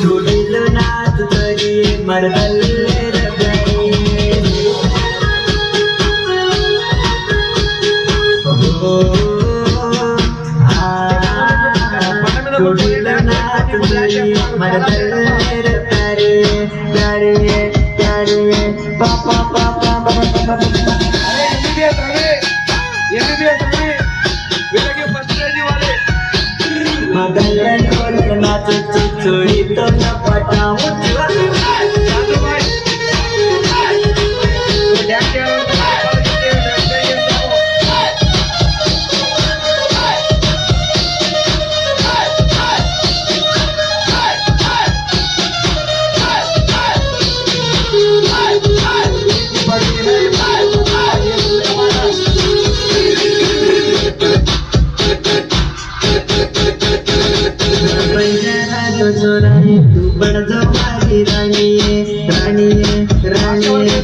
जोडील नाच तरी मरदल्ले रगडे जोडील नाच तरी मरदल्ले रगडे प्यारे प्यारे पापा पापा पापा मगल ढोल नाच चोरी तो न पटाऊ तू बड़ जवानी रानी रानी रानी